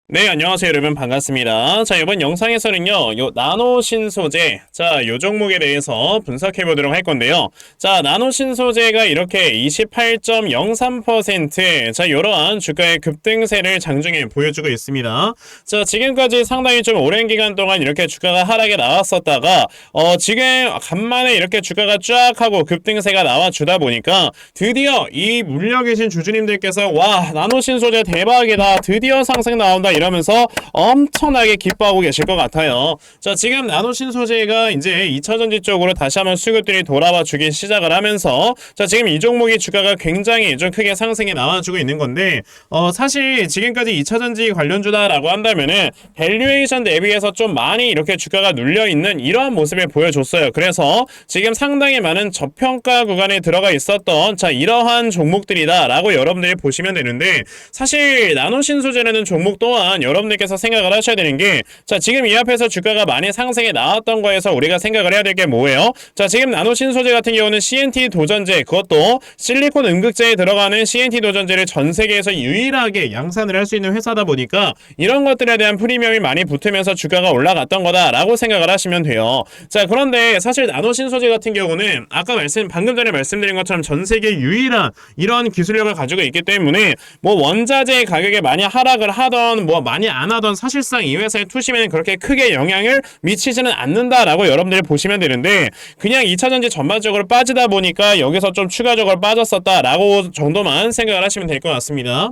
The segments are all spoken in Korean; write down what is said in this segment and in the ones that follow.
네, 안녕하세요, 여러분. 반갑습니다. 자, 이번 영상에서는요, 요 나노 신소재, 자, 요 종목에 대해서 분석해 보도록 할 건데요. 자, 나노 신소재가 이렇게 28.03%, 자, 요러한 주가의 급등세를 장중에 보여주고 있습니다. 자, 지금까지 상당히 좀 오랜 기간 동안 이렇게 주가가 하락에 나왔었다가, 지금 간만에 이렇게 주가가 쫙 하고 급등세가 나와주다 보니까 드디어 이 물려 계신 주주님들께서 와, 나노 신소재 대박이다. 드디어 상승 나온다. 이러면서 엄청나게 기뻐하고 계실 것 같아요. 자, 지금 나노신소재가 이제 2차전지 쪽으로 다시 한번 수급들이 돌아와 주기 시작을 하면서 자, 지금 이 종목이 주가가 굉장히 좀 크게 상승이 나와주고 있는 건데 사실 지금까지 2차전지 관련주다라고 한다면은 밸류에이션 대비해서 좀 많이 이렇게 주가가 눌려있는 이러한 모습을 보여줬어요. 그래서 지금 상당히 많은 저평가 구간에 들어가 있었던 자, 이러한 종목들이다 라고 여러분들이 보시면 되는데 사실 나노신소재라는 종목 또한 여러분들께서 생각을 하셔야 되는 게 자, 지금 이 앞에서 주가가 많이 상승해 나왔던 거에서 우리가 생각을 해야 될 게 뭐예요? 자, 지금 나노신소재 같은 경우는 CNT 도전제, 그것도 실리콘 음극재에 들어가는 CNT 도전제를 전 세계에서 유일하게 양산을 할 수 있는 회사다 보니까 이런 것들에 대한 프리미엄이 많이 붙으면서 주가가 올라갔던 거다라고 생각을 하시면 돼요. 자, 그런데 사실 나노신소재 같은 경우는 아까 방금 전에 말씀드린 것처럼 전 세계 유일한 이런 기술력을 가지고 있기 때문에 뭐 원자재 가격에 많이 하락을 하던 뭐 많이 안 하던 사실상 이 회사의 투심에는 그렇게 크게 영향을 미치지는 않는다라고 여러분들이 보시면 되는데 그냥 2차전지 전반적으로 빠지다 보니까 여기서 좀 추가적으로 빠졌었다라고 정도만 생각을 하시면 될 것 같습니다.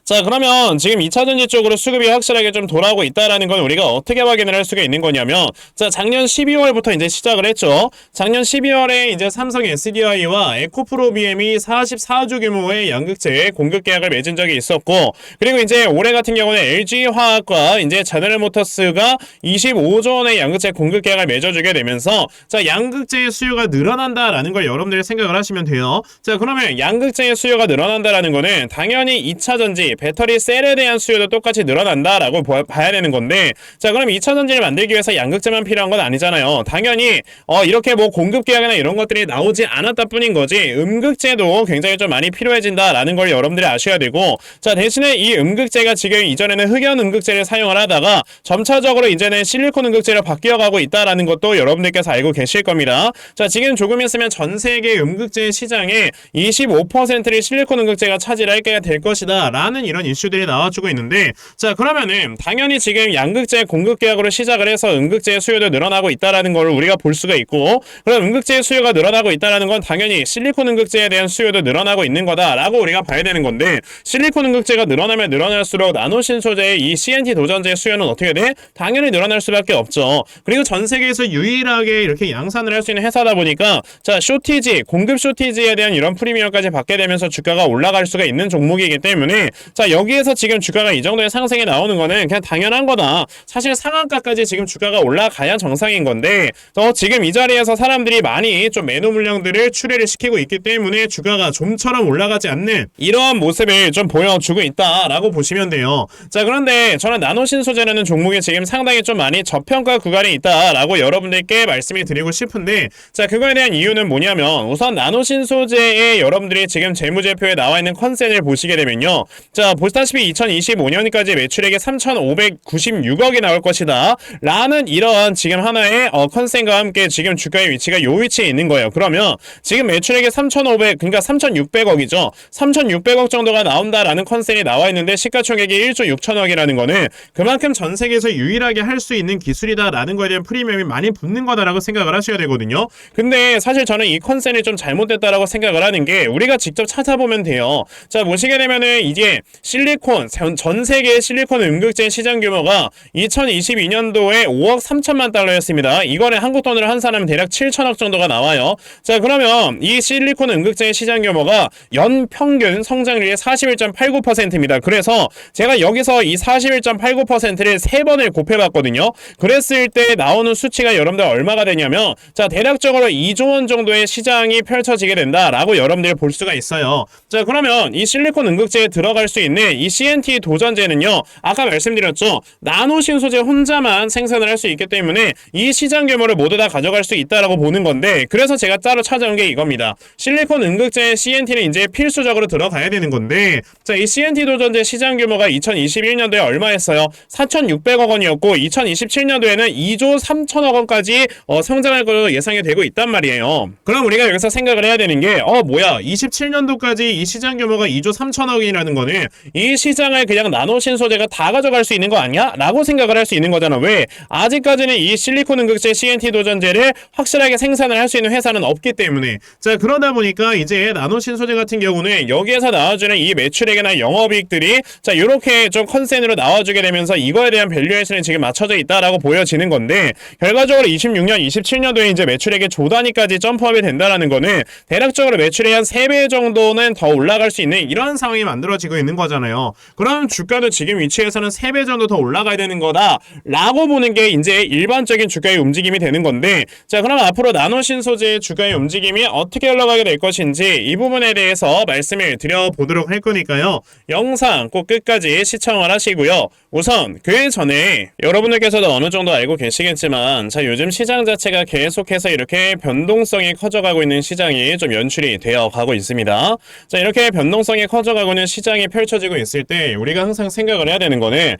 자, 그러면 지금 2차전지 쪽으로 수급이 확실하게 좀 돌아오고 있다라는 건 우리가 어떻게 확인을 할 수가 있는 거냐면 자, 작년 12월부터 이제 시작을 했죠. 작년 12월에 이제 삼성 SDI와 에코프로비엠이 44조 규모의 양극재 공급 계약을 맺은 적이 있었고 그리고 이제 올해 같은 경우는 LG화학과 이제 제너럴모터스가 25조 원의 양극재 공급 계약을 맺어주게 되면서 자, 양극재의 수요가 늘어난다라는 걸 여러분들이 생각을 하시면 돼요. 자, 그러면 양극재의 수요가 늘어난다라는 거는 당연히 2차전지 배터리 셀에 대한 수요도 똑같이 늘어난다라고 봐야 되는 건데 자, 그럼 2차전지를 만들기 위해서 양극재만 필요한 건 아니잖아요. 당연히 이렇게 뭐 공급 계약이나 이런 것들이 나오지 않았다 뿐인 거지 음극재도 굉장히 좀 많이 필요해진다라는 걸 여러분들이 아셔야 되고 자, 대신에 이 음극재가 지금 이전에는 흑연 음극재를 사용을 하다가 점차적으로 이제는 실리콘 음극재로 바뀌어가고 있다라는 것도 여러분들께서 알고 계실 겁니다. 자, 지금 조금 있으면 전 세계 음극재 시장의 25%를 실리콘 음극재가 차지하게 될 것이다 라는 이런 이슈들이 나와주고 있는데 자, 그러면은 당연히 지금 양극재 공급 계약으로 시작을 해서 음극재의 수요도 늘어나고 있다라는 걸 우리가 볼 수가 있고 그럼 음극재의 수요가 늘어나고 있다라는 건 당연히 실리콘 음극재에 대한 수요도 늘어나고 있는 거다라고 우리가 봐야 되는 건데 실리콘 음극재가 늘어나면 늘어날수록 나노신소재의 이 CNT 도전제의 수요는 어떻게 돼? 당연히 늘어날 수밖에 없죠. 그리고 전 세계에서 유일하게 이렇게 양산을 할 수 있는 회사다 보니까 자, 쇼티지, 공급 쇼티지에 대한 이런 프리미엄까지 받게 되면서 주가가 올라갈 수가 있는 종목이기 때문에 자, 여기에서 지금 주가가 이 정도의 상승이 나오는 거는 그냥 당연한 거다. 사실 상한가까지 지금 주가가 올라가야 정상인 건데 지금 이 자리에서 사람들이 많이 좀 매도 물량들을 출회를 시키고 있기 때문에 주가가 좀처럼 올라가지 않는 이러한 모습을 좀 보여주고 있다라고 보시면 돼요. 자, 그런데 저는 나노신소재라는 종목이 지금 상당히 좀 많이 저평가 구간에 있다라고 여러분들께 말씀을 드리고 싶은데 자, 그거에 대한 이유는 뭐냐면 우선 나노신소재에 여러분들이 지금 재무제표에 나와 있는 컨센을 보시게 되면요. 자, 보시다시피 2025년까지 매출액이 3,596억이 나올 것이다 라는 이러한 지금 하나의 컨센과 함께 지금 주가의 위치가 요 위치에 있는 거예요. 그러면 지금 매출액이 3,500 그러니까 3,600억이죠. 3,600억 정도가 나온다라는 컨센이 나와 있는데 시가총액이 1조 6천억이라는 거는 그만큼 전 세계에서 유일하게 할 수 있는 기술이다라는 거에 대한 프리미엄이 많이 붙는 거다라고 생각을 하셔야 되거든요. 근데 사실 저는 이 컨센이 좀 잘못됐다라고 생각을 하는 게 우리가 직접 찾아보면 돼요. 자, 보시게 되면은 이게 실리콘 전 세계의 실리콘 음극재 시장 규모가 2022년도에 5억 3천만 달러였습니다. 이거는 한국 돈으로 환산하면 대략 7천억 정도가 나와요. 자, 그러면 이 실리콘 음극재 시장 규모가 연 평균 성장률이 41.89%입니다. 그래서 제가 여기서 이 41.89%를 3번을 곱해봤거든요. 그랬을 때 나오는 수치가 여러분들 얼마가 되냐면 자, 대략적으로 2조 원 정도의 시장이 펼쳐지게 된다라고 여러분들이 볼 수가 있어요. 자, 그러면 이 실리콘 음극재에 들어갈 수 있는 이 CNT 도전제는요, 아까 말씀드렸죠, 나노신소재 혼자만 생산을 할 수 있기 때문에 이 시장 규모를 모두 다 가져갈 수 있다라고 보는 건데 그래서 제가 따로 찾아온 게 이겁니다. 실리콘 음극재 CNT는 이제 필수적으로 들어가야 되는 건데 자, 이 CNT 도전제 시장 규모가 2021 2021년도에 얼마였어요? 4,600억 원이었고 2027년도에는 2조 3천억 원까지 성장할 것으로 예상이 되고 있단 말이에요. 그럼 우리가 여기서 생각을 해야 되는 게 뭐야 27년도까지 이 시장 규모가 2조 3천억이라는 거는 이 시장을 그냥 나노 신소재가 다 가져갈 수 있는 거 아니야? 라고 생각을 할 수 있는 거잖아. 왜? 아직까지는 이 실리콘 응급제 CNT 도전제를 확실하게 생산을 할 수 있는 회사는 없기 때문에. 자, 그러다 보니까 이제 나노 신소재 같은 경우는 여기에서 나와주는 이 매출액이나 영업이익들이 자 이렇게 좀 컨센으로 나와주게 되면서 이거에 대한 밸류에이션이 지금 맞춰져 있다라고 보여지는 건데, 결과적으로 26년, 27년도에 이제 매출액이 조 단위까지 점프업이 된다라는 거는 대략적으로 매출이 한 3배 정도는 더 올라갈 수 있는 이런 상황이 만들어지고 있는 거잖아요. 그럼 주가도 지금 위치에서는 3배 정도 더 올라가야 되는 거다 라고 보는 게 이제 일반적인 주가의 움직임이 되는 건데, 자 그럼 앞으로 나노 신소재의 주가의 움직임이 어떻게 흘러가게 될 것인지 이 부분에 대해서 말씀을 드려보도록 할 거니까요. 영상 꼭 끝까지 시청을 하시고요. 우선 그 전에 여러분들께서도 어느 정도 알고 계시겠지만 자 요즘 시장 자체가 계속해서 이렇게 변동성이 커져가고 있는 시장이 좀 연출이 되어 가고 있습니다. 자 이렇게 변동성이 커져가고 있는 시장이 펼쳐지고 있을 때 우리가 항상 생각을 해야 되는 거는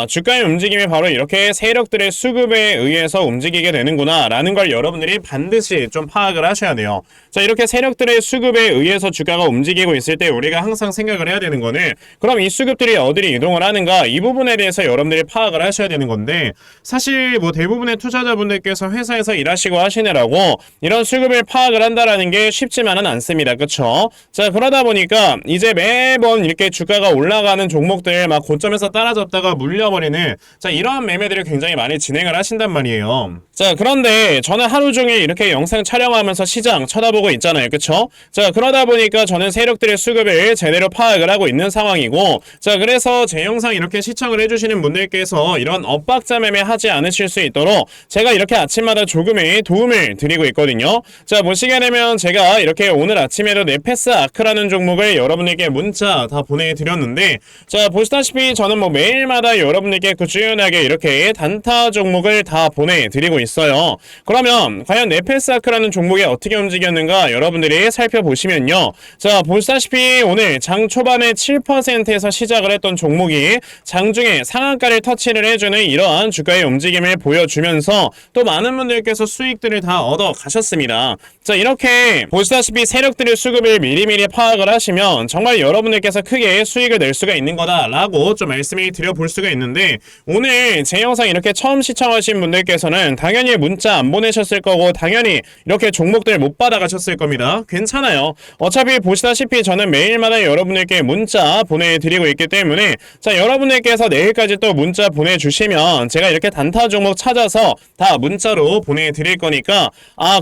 주가의 움직임이 바로 이렇게 세력들의 수급에 의해서 움직이게 되는구나 라는 걸 여러분들이 반드시 좀 파악을 하셔야 돼요. 자 이렇게 세력들의 수급에 의해서 주가가 움직이고 있을 때 우리가 항상 생각을 해야 되는 거는 그럼 이 수급들이 어디로 이동을 하는가, 이 부분에 대해서 여러분들이 파악을 하셔야 되는 건데, 사실 뭐 대부분의 투자자분들께서 회사에서 일하시고 하시느라고 이런 수급을 파악을 한다라는 게 쉽지만은 않습니다. 그쵸? 자 그러다 보니까 이제 매번 이렇게 주가가 올라가는 종목들 막 고점에서 따라잡다가 물려버리는 자 이러한 매매들을 굉장히 많이 진행을 하신단 말이에요. 자 그런데 저는 하루 종일 이렇게 영상 촬영하면서 시장 쳐다보고 있잖아요. 그쵸? 자 그러다 보니까 저는 세력들의 수급을 제대로 파악을 하고 있는 상황이고, 자 그래서 제 영상 이렇게 시청을 해주시는 분들께서 이런 엇박자 매매 하지 않으실 수 있도록 제가 이렇게 아침마다 조금의 도움을 드리고 있거든요. 자 보시게 되면 제가 이렇게 오늘 아침에도 네페스 아크라는 종목을 여러분에게 문자 다 보내드렸는데, 자 보시다시피 저는 뭐 매일마다 여러분에게 꾸준하게 이렇게 단타 종목을 다 보내드리고 있어요. 그러면 과연 네페스 아크라는 종목이 어떻게 움직였는가 여러분들이 살펴보시면요. 자 보시다시피 오늘 장 초반에 7%에서 시작을 했던 종목이 장중에 상한가를 터치를 해주는 이러한 주가의 움직임을 보여주면서 또 많은 분들께서 수익들을 다 얻어 가셨습니다. 자 이렇게 보시다시피 세력들의 수급을 미리미리 파악을 하시면 정말 여러분들께서 크게 수익을 낼 수가 있는 거다라고 좀 말씀을 드려볼 수가 있는데, 오늘 제 영상 이렇게 처음 시청하신 분들께서는 당연히 문자 안 보내셨을 거고 당연히 이렇게 종목들 못 받아가셨을 겁니다. 괜찮아요. 어차피 보시다시피 저는 매일마다 여러분들께 문자 보내드리고 있기 때문에 자 여러분들께서 내일까지 또 문자 보내주시면 제가 이렇게 단타 종목 찾아서 다 문자로 보내드릴 거니까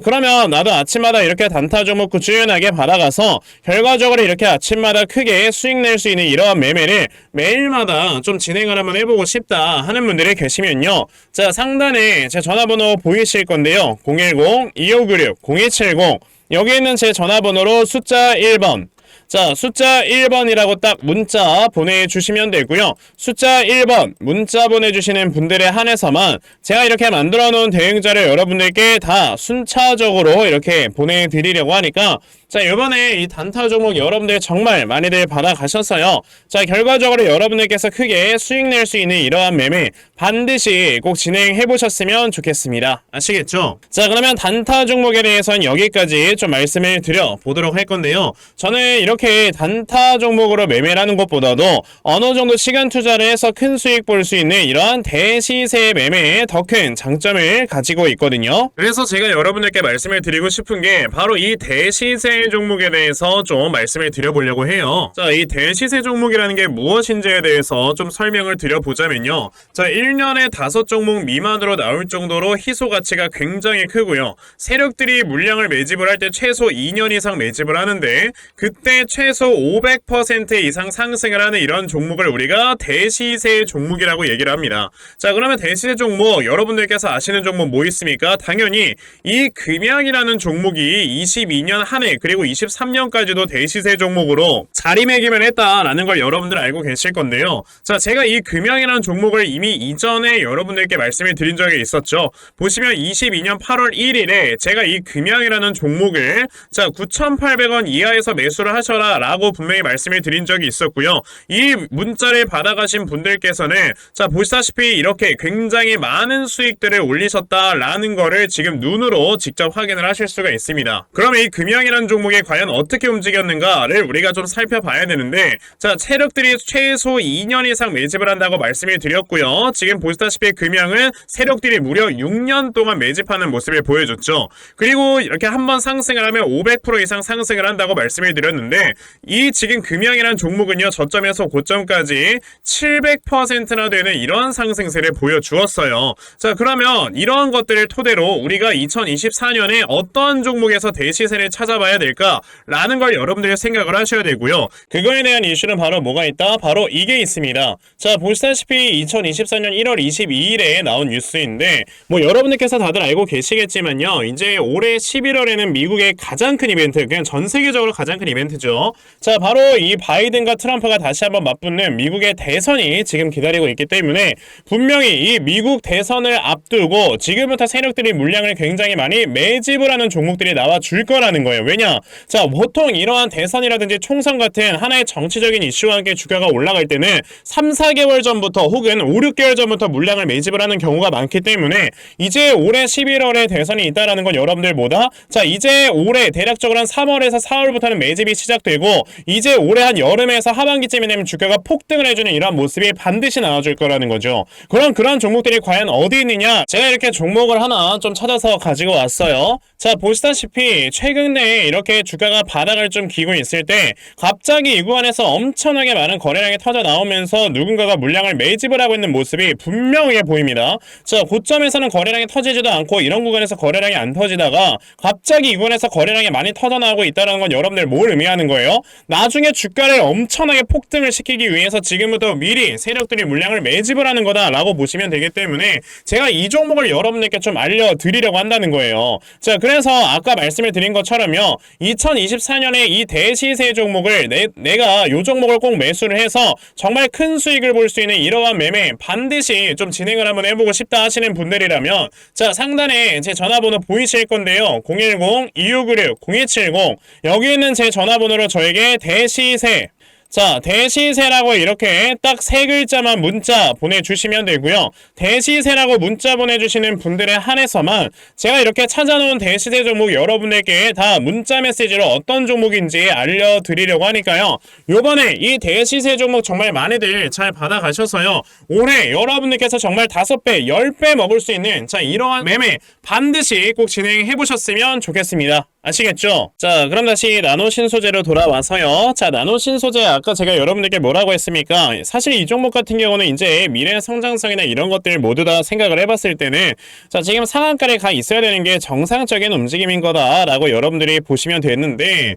그러면 나도 아침마다 이렇게 단타 종목 꾸준하게 받아가서 결과적으로 이렇게 아침마다 크게 수익 낼 수 있는 이러한 매매를 매일마다 좀 진행을 한번 해보고 싶다 하는 분들이 계시면요. 자 상단에 제 전화번호 보이실 건데요. 010-2596-0270 여기 있는 제 전화번호로 숫자 1번 자 숫자 1번이라고 딱 문자 보내주시면 되고요. 숫자 1번 문자 보내주시는 분들에 한해서만 제가 이렇게 만들어 놓은 대응자를 여러분들께 다 순차적으로 이렇게 보내드리려고 하니까 자 이번에 이 단타 종목 여러분들 정말 많이들 받아가셨어요. 자 결과적으로 여러분들께서 크게 수익 낼 수 있는 이러한 매매 반드시 꼭 진행해 보셨으면 좋겠습니다. 아시겠죠? 자 그러면 단타 종목에 대해서는 여기까지 좀 말씀을 드려보도록 할 건데요. 저는 이렇게 단타 종목으로 매매를 하는 것보다도 어느 정도 시간 투자를 해서 큰 수익 볼 수 있는 이러한 대시세 매매에 더 큰 장점을 가지고 있거든요. 그래서 제가 여러분들께 말씀을 드리고 싶은 게 바로 이 대시세 종목에 대해서 좀 말씀을 드려보려고 해요. 자, 이 대시세 종목이라는 게 무엇인지에 대해서 좀 설명을 드려보자면요. 자, 1년에 5종목 미만으로 나올 정도로 희소 가치가 굉장히 크고요. 세력들이 물량을 매집을 할 때 최소 2년 이상 매집을 하는데 그때 최소 500% 이상 상승을 하는 이런 종목을 우리가 대시세 종목이라고 얘기를 합니다. 자, 그러면 대시세 종목 여러분들께서 아시는 종목 뭐 있습니까? 당연히 이 금양이라는 종목이 22년 한 해 그리고 23년까지도 대시세 종목으로 자리매김을 했다라는 걸 여러분들 알고 계실 건데요. 자, 제가 이 금양이라는 종목을 이미 이전에 여러분들께 말씀을 드린 적이 있었죠. 보시면 22년 8월 1일에 제가 이 금양이라는 종목을 자 9,800원 이하에서 매수를 하셔라 라고 분명히 말씀을 드린 적이 있었고요. 이 문자를 받아가신 분들께서는 자 보시다시피 이렇게 굉장히 많은 수익들을 올리셨다라는 거를 지금 눈으로 직접 확인을 하실 수가 있습니다. 그러면 이 금양이라는 종목이 과연 어떻게 움직였는가를 우리가 좀 살펴봐야 되는데, 자 세력들이 최소 2년 이상 매집을 한다고 말씀을 드렸고요. 지금 보시다시피 금양은 세력들이 무려 6년 동안 매집하는 모습을 보여줬죠. 그리고 이렇게 한번 상승을 하면 500% 이상 상승을 한다고 말씀을 드렸는데, 이 지금 금양이라는 종목은요 저점에서 고점까지 700%나 되는 이런 상승세를 보여주었어요. 자 그러면 이러한 것들을 토대로 우리가 2024년에 어떤 종목에서 대시세를 찾아봐야 될까라는 걸 여러분들이 생각을 하셔야 되고요. 그거에 대한 이슈는 바로 뭐가 있다? 바로 이게 있습니다. 자 보시다시피 2024년 1월 22일에 나온 뉴스인데, 뭐 여러분들께서 다들 알고 계시겠지만요, 이제 올해 11월에는 미국의 가장 큰 이벤트, 그냥 전 세계적으로 가장 큰 이벤트죠. 자 바로 이 바이든과 트럼프가 다시 한번 맞붙는 미국의 대선이 지금 기다리고 있기 때문에 분명히 이 미국 대선을 앞두고 지금부터 세력들이 물량을 굉장히 많이 매집을 하는 종목들이 나와줄 거라는 거예요. 왜냐? 자 보통 이러한 대선이라든지 총선 같은 하나의 정치적인 이슈와 함께 주가가 올라갈 때는 3, 4개월 전부터 혹은 5, 6개월 전부터 물량을 매집을 하는 경우가 많기 때문에 이제 올해 11월에 대선이 있다라는 건 여러분들 뭐다? 자 이제 올해 대략적으로 한 3월에서 4월부터는 매집이 시작되고 이제 올해 한 여름에서 하반기쯤이 되면 주가가 폭등을 해주는 이러한 모습이 반드시 나와줄 거라는 거죠. 그럼 그런 종목들이 과연 어디 있느냐? 제가 이렇게 종목을 하나 좀 찾아서 가지고 왔어요. 자 보시다시피 최근에 이렇게 주가가 바닥을 좀 기고 있을 때 갑자기 이 구간에서 엄청나게 많은 거래량이 터져 나오면서 누군가가 물량을 매집을 하고 있는 모습이 분명하게 보입니다. 자 고점에서는 거래량이 터지지도 않고 이런 구간에서 거래량이 안 터지다가 갑자기 이 구간에서 거래량이 많이 터져 나오고 있다는 건 여러분들 뭘 의미하는 거예요? 나중에 주가를 엄청나게 폭등을 시키기 위해서 지금부터 미리 세력들이 물량을 매집을 하는 거다라고 보시면 되기 때문에 제가 이 종목을 여러분들께 좀 알려드리려고 한다는 거예요. 자 그래서 아까 말씀을 드린 것처럼요, 2024년에 이 대시세 종목을 내가 이 종목을 꼭 매수를 해서 정말 큰 수익을 볼 수 있는 이러한 매매 반드시 좀 진행을 한번 해보고 싶다 하시는 분들이라면 자 상단에 제 전화번호 보이실 건데요, 010-2696-0270 여기 있는 제 전화번호로 저에게 대시세, 자 대시세라고 이렇게 딱 세 글자만 문자 보내주시면 되고요. 대시세라고 문자 보내주시는 분들에 한해서만 제가 이렇게 찾아놓은 대시세 종목 여러분들께 다 문자 메시지로 어떤 종목인지 알려드리려고 하니까요, 요번에 이 대시세 종목 정말 많이들 잘 받아가셔서요, 올해 여러분들께서 정말 5배 10배 먹을 수 있는 자 이러한 매매 반드시 꼭 진행해보셨으면 좋겠습니다. 아시겠죠? 자 그럼 다시 나노신소재로 돌아와서요. 자 나노신소재 아까 제가 여러분들께 뭐라고 했습니까? 사실 이 종목 같은 경우는 이제 미래 성장성이나 이런 것들 모두 다 생각을 해봤을 때는 자 지금 상한가에 가 있어야 되는 게 정상적인 움직임인 거다라고 여러분들이 보시면 되는데,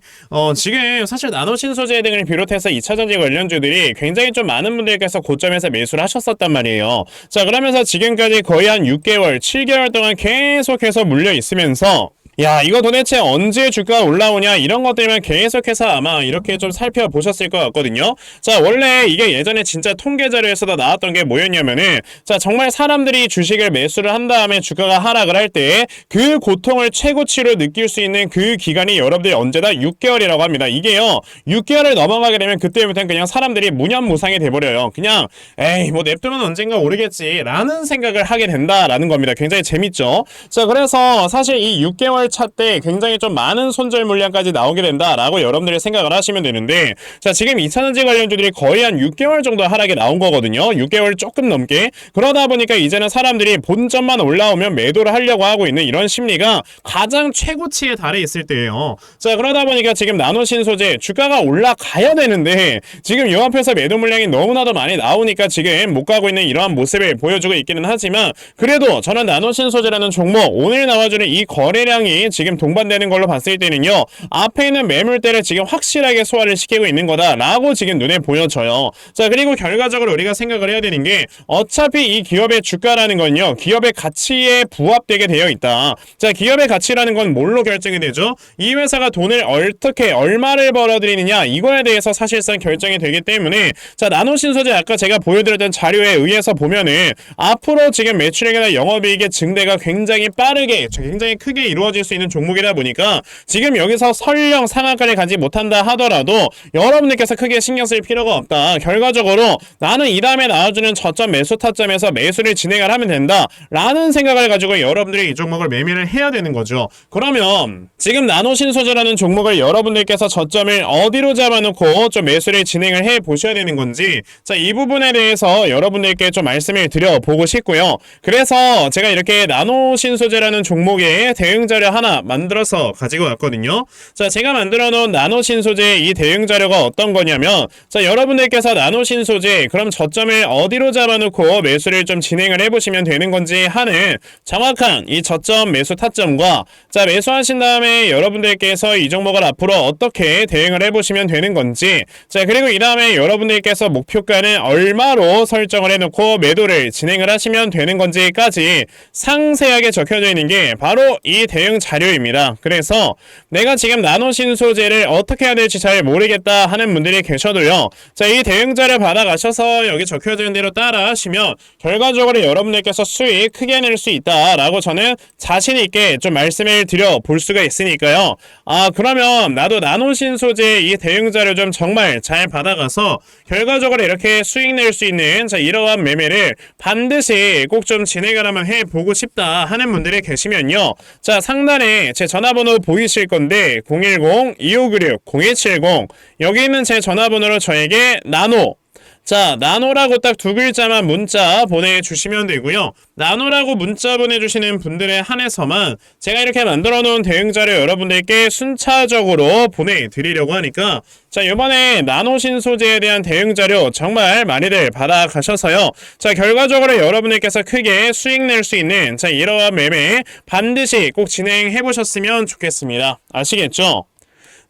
지금 사실 나노신소재 등을 비롯해서 2차전지 관련주들이 굉장히 좀 많은 분들께서 고점에서 매수를 하셨었단 말이에요. 자 그러면서 지금까지 거의 한 6개월 7개월 동안 계속해서 물려 있으면서 야 이거 도대체 언제 주가가 올라오냐 이런 것들만 계속해서 아마 이렇게 좀 살펴보셨을 것 같거든요. 자 원래 이게 예전에 진짜 통계 자료에서도 나왔던 게 뭐였냐면은 자 정말 사람들이 주식을 매수를 한 다음에 주가가 하락을 할 때 그 고통을 최고치로 느낄 수 있는 그 기간이 여러분들이 언제다 6개월이라고 합니다. 이게요 6개월을 넘어가게 되면 그때부터는 그냥 사람들이 무념무상이 돼버려요. 그냥 에이 뭐 냅두면 언젠가 오르겠지 라는 생각을 하게 된다라는 겁니다. 굉장히 재밌죠. 자 그래서 사실 이 6개월 차 때 굉장히 좀 많은 손절 물량까지 나오게 된다라고 여러분들이 생각을 하시면 되는데, 자 지금 2차전지 관련주들이 거의 한 6개월 정도 하락이 나온 거거든요. 6개월 조금 넘게. 그러다 보니까 이제는 사람들이 본점만 올라오면 매도를 하려고 하고 있는 이런 심리가 가장 최고치에 달해 있을 때예요. 자 그러다 보니까 지금 나노신소재 주가가 올라가야 되는데 지금 이 앞에서 매도 물량이 너무나도 많이 나오니까 지금 못 가고 있는 이러한 모습을 보여주고 있기는 하지만, 그래도 저는 나노신소재라는 종목 오늘 나와주는 이 거래량이 상황이 지금 동반되는 걸로 봤을 때는요, 앞에 있는 매물대를 지금 확실하게 소화를 시키고 있는 거다라고 지금 눈에 보여져요. 자, 그리고 결과적으로 우리가 생각을 해야 되는 게, 어차피 이 기업의 주가라는 건요, 기업의 가치에 부합되게 되어 있다. 자, 기업의 가치라는 건 뭘로 결정이 되죠? 이 회사가 돈을 어떻게 얼마를 벌어들이느냐, 이거에 대해서 사실상 결정이 되기 때문에, 자, 나노신소재 아까 제가 보여드렸던 자료에 의해서 보면은 앞으로 지금 매출액이나 영업이익의 증대가 굉장히 빠르게, 굉장히 크게 이루어질 수 있는 종목이다 보니까 지금 여기서 설령 상한가를 가지 못한다 하더라도 여러분들께서 크게 신경 쓸 필요가 없다. 결과적으로 나는 이 다음에 나와주는 저점 매수 타점에서 매수를 진행을 하면 된다 라는 생각을 가지고 여러분들이 이 종목을 매매를 해야 되는 거죠. 그러면 지금 나노신소재라는 종목을 여러분들께서 저점을 어디로 잡아놓고 좀 매수를 진행을 해 보셔야 되는 건지, 자, 이 부분에 대해서 여러분들께 좀 말씀을 드려보고 싶고요. 그래서 제가 이렇게 나노신소재라는 종목의 대응 자료 하나 만들어서 가지고 왔거든요. 자, 제가 만들어 놓은 나노신소재의 이 대응 자료가 어떤 거냐면, 자, 여러분들께서 나노신소재 그럼 저점을 어디로 잡아놓고 매수를 좀 진행을 해보시면 되는 건지 하는 정확한 이 저점 매수 타점과, 자, 매수하신 다음에 여러분들께서 이 종목을 앞으로 어떻게 대응을 해보시면 되는 건지, 자, 그리고 이 다음에 여러분들께서 목표가는 얼마로 설정을 해놓고 매도를 진행을 하시면 되는 건지까지 상세하게 적혀져 있는 게 바로 이 대응 자료입니다. 그래서 내가 지금 나노신소재를 어떻게 해야 될지 잘 모르겠다 하는 분들이 계셔도요, 자, 이 대응 자료 받아가셔서 여기 적혀져 있는 대로 따라 하시면 결과적으로 여러분들께서 수익 크게 낼 수 있다라고 저는 자신 있게 좀 말씀을 드려 볼 수가 있으니까요. 아, 그러면 나도 나노신소재 이 대응 자료 좀 정말 잘 받아가서 결과적으로 이렇게 수익 낼 수 있는, 자, 이러한 매매를 반드시 꼭 좀 진행을 한번 해보고 싶다 하는 분들이 계시면요, 자, 상단에 제 전화번호 보이실 건데 010-2596-0170 여기 있는 제 전화번호로 저에게 나노, 자, 나노라고 딱 두 글자만 문자 보내주시면 되고요. 나노라고 문자 보내주시는 분들에 한해서만 제가 이렇게 만들어 놓은 대응 자료 여러분들께 순차적으로 보내드리려고 하니까, 자, 이번에 나노신소재에 대한 대응 자료 정말 많이들 받아가셔서요, 자, 결과적으로 여러분들께서 크게 수익 낼 수 있는, 자, 이러한 매매 반드시 꼭 진행해 보셨으면 좋겠습니다. 아시겠죠?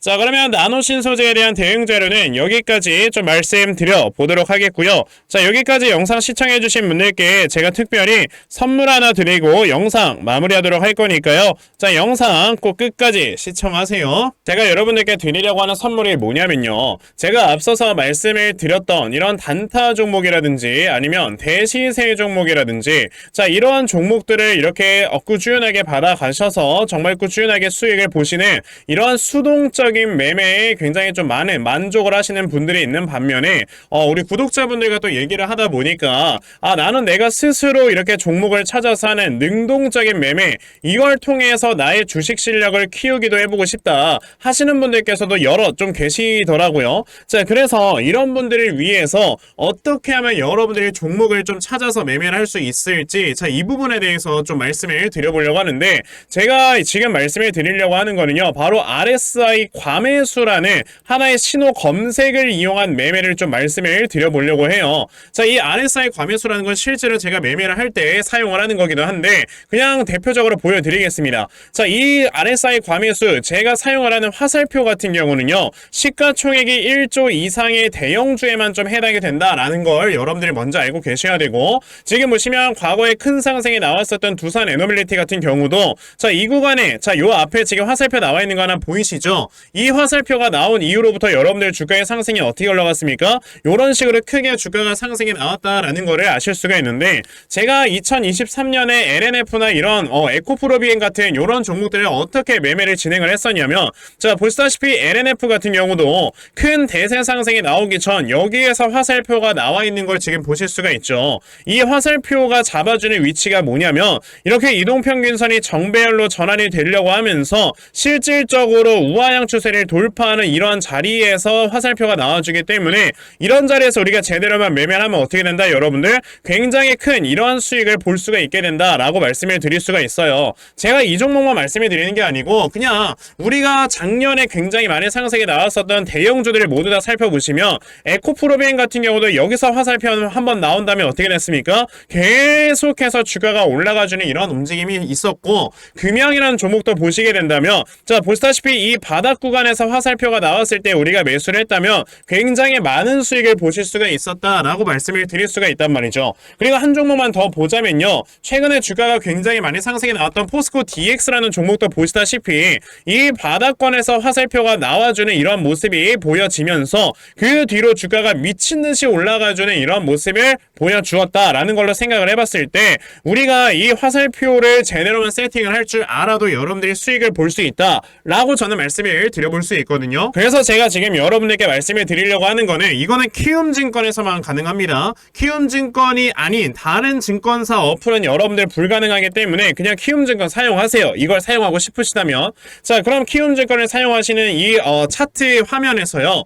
자, 그러면 나노신소재에 대한 대응 자료는 여기까지 좀 말씀드려 보도록 하겠고요. 자, 여기까지 영상 시청해주신 분들께 제가 특별히 선물 하나 드리고 영상 마무리하도록 할 거니까요. 자, 영상 꼭 끝까지 시청하세요. 제가 여러분들께 드리려고 하는 선물이 뭐냐면요, 제가 앞서서 말씀을 드렸던 이런 단타 종목이라든지 아니면 대시세 종목이라든지, 자, 이러한 종목들을 이렇게 꾸준하게 받아가셔서 정말 꾸준하게 수익을 보시는 이러한 수동적 매매에 굉장히 좀 많은 만족을 하시는 분들이 있는 반면에, 우리 구독자분들과 또 얘기를 하다 보니까, 아, 나는 내가 스스로 이렇게 종목을 찾아서 하는 능동적인 매매, 이걸 통해서 나의 주식 실력을 키우기도 해보고 싶다 하시는 분들께서도 여러 좀 계시더라고요. 자, 그래서 이런 분들을 위해서 어떻게 하면 여러분들이 종목을 좀 찾아서 매매를 할 수 있을지, 자, 이 부분에 대해서 좀 말씀을 드려보려고 하는데, 제가 지금 말씀을 드리려고 하는 거는요, 바로 RSI 과매수라는 하나의 신호 검색을 이용한 매매를 좀 말씀을 드려보려고 해요. 자, 이 RSI 과매수라는 건 실제로 제가 매매를 할 때 사용을 하는 거기도 한데, 그냥 대표적으로 보여드리겠습니다. 자, 이 RSI 과매수 제가 사용을 하는 화살표 같은 경우는요, 시가총액이 1조 이상의 대형주에만 좀 해당이 된다라는 걸 여러분들이 먼저 알고 계셔야 되고, 지금 보시면 과거에 큰 상승이 나왔었던 두산 에너빌리티 같은 경우도, 자, 이 구간에, 자, 요 앞에 지금 화살표 나와 있는 거 하나 보이시죠? 이 화살표가 나온 이후로부터 여러분들 주가의 상승이 어떻게 올라갔습니까? 이런 식으로 크게 주가가 상승이 나왔다라는 거를 아실 수가 있는데, 제가 2023년에 LNF나 이런 에코프로비엔 같은 이런 종목들을 어떻게 매매를 진행을 했었냐면, 자, 보시다시피 LNF 같은 경우도 큰 대세 상승이 나오기 전 여기에서 화살표가 나와 있는 걸 지금 보실 수가 있죠. 이 화살표가 잡아주는 위치가 뭐냐면, 이렇게 이동평균선이 정배열로 전환이 되려고 하면서 실질적으로 우하향 추세 매수세를 돌파하는 이런 자리에서 화살표가 나와주기 때문에 이런 자리에서 우리가 제대로만 매매를 하면 어떻게 된다 여러분들? 굉장히 큰 이러한 수익을 볼 수가 있게 된다라고 말씀을 드릴 수가 있어요. 제가 이 종목만 말씀을 드리는 게 아니고 그냥 우리가 작년에 굉장히 많은 상승이 나왔었던 대형주들을 모두 다 살펴보시면 에코프로비엔 같은 경우도 여기서 화살표 한번 나온 다음에 어떻게 됐습니까? 계속해서 주가가 올라가주는 이런 움직임이 있었고 금양이라는 종목도 보시게 된다면 자 보시다시피 이 바닥 구간에서 화살표가 나왔을 때 우리가 매수를 했다면 굉장히 많은 수익을 보실 수가 있었다라고 말씀을 드릴 수가 있단 말이죠. 그리고 한 종목만 더 보자면요. 최근에 주가가 굉장히 많이 상승이 나왔던 포스코 DX라는 종목도 보시다시피 이 바닥권에서 화살표가 나와주는 이런 모습이 보여지면서 그 뒤로 주가가 미친듯이 올라가주는 이런 모습을 보여주었다라는 걸로 생각을 해봤을 때 우리가 이 화살표를 제대로만 세팅을 할 줄 알아도 여러분들이 수익을 볼 수 있다라고 저는 말씀을 드려볼 수 있거든요. 그래서 제가 지금 여러분들께 말씀을 드리려고 하는 거는 이거는 키움증권에서만 가능합니다. 키움증권이 아닌 다른 증권사 어플은 여러분들 불가능하기 때문에 그냥 키움증권 사용하세요. 이걸 사용하고 싶으시다면 자 그럼 키움증권을 사용하시는 이 차트 화면에서요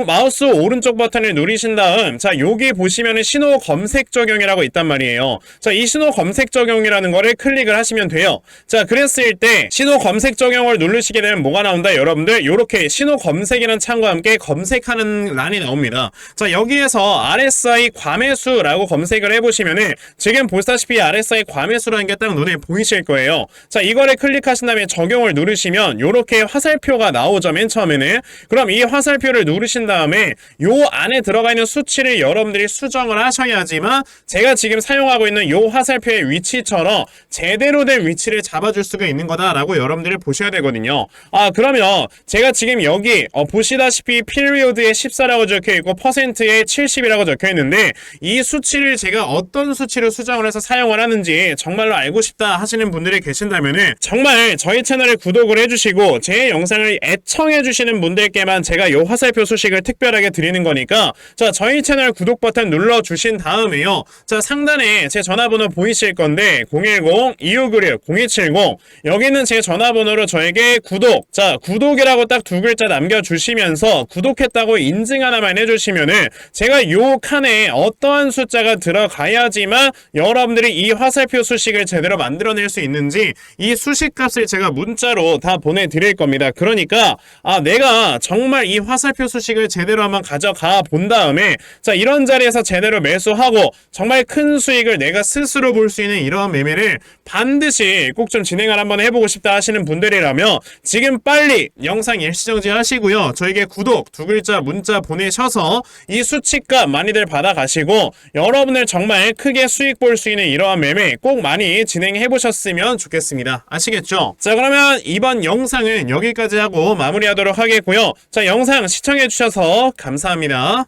마우스 오른쪽 버튼을 누르신 다음 자 여기 보시면은 신호 검색 적용이라고 있단 말이에요. 자 이 신호 검색 적용이라는 거를 클릭을 하시면 돼요. 자 그랬을 때 신호 검색 적용을 누르시게 되면 뭐가 나온다 여러분들 요렇게 신호 검색이라는 창과 함께 검색하는 란이 나옵니다. 자 여기에서 RSI 과매수라고 검색을 해보시면은 지금 보시다시피 RSI 과매수라는 게 딱 눈에 보이실 거예요. 자 이거를 클릭하신 다음에 적용을 누르시면 요렇게 화살표가 나오죠. 맨 처음에는 그럼 이 화살표를 누르신 다음에 요 안에 들어가 있는 수치를 여러분들이 수정을 하셔야지만 제가 지금 사용하고 있는 요 화살표의 위치처럼 제대로 된 위치를 잡아줄 수가 있는 거다라고 여러분들이 보셔야 되거든요. 그러면 제가 지금 여기 보시다시피 피리오드에 14라고 적혀있고 퍼센트에 70이라고 적혀있는데 이 수치를 제가 어떤 수치로 수정을 해서 사용을 하는지 정말로 알고 싶다 하시는 분들이 계신다면은 정말 저희 채널에 구독을 해주시고 제 영상을 애청해주시는 분들께만 제가 요 화살표 소식을 특별하게 드리는 거니까 자 저희 채널 구독 버튼 눌러주신 다음에요. 자 상단에 제 전화번호 보이실 건데 010-2596-0270 여기는 제 전화번호로 저에게 구독이라고 딱 두 글자 남겨주시면서 구독했다고 인증 하나만 해주시면은 제가 요 칸에 어떠한 숫자가 들어가야지만 여러분들이 이 화살표 수식을 제대로 만들어낼 수 있는지 이 수식값을 제가 문자로 다 보내드릴 겁니다. 그러니까 내가 정말 이 화살표 수식을 제대로 한번 가져가 본 다음에 자 이런 자리에서 제대로 매수하고 정말 큰 수익을 내가 스스로 볼 수 있는 이러한 매매를 반드시 꼭 좀 진행을 한번 해보고 싶다 하시는 분들이라면 지금 빨리 영상 일시정지 하시고요. 저에게 구독 두 글자 문자 보내셔서 이 수치값 많이들 받아가시고 여러분들 정말 크게 수익 볼 수 있는 이러한 매매 꼭 많이 진행해 보셨으면 좋겠습니다. 아시겠죠? 자 그러면 이번 영상은 여기까지 하고 마무리하도록 하겠고요. 자 영상 시청해 주셔서 감사합니다.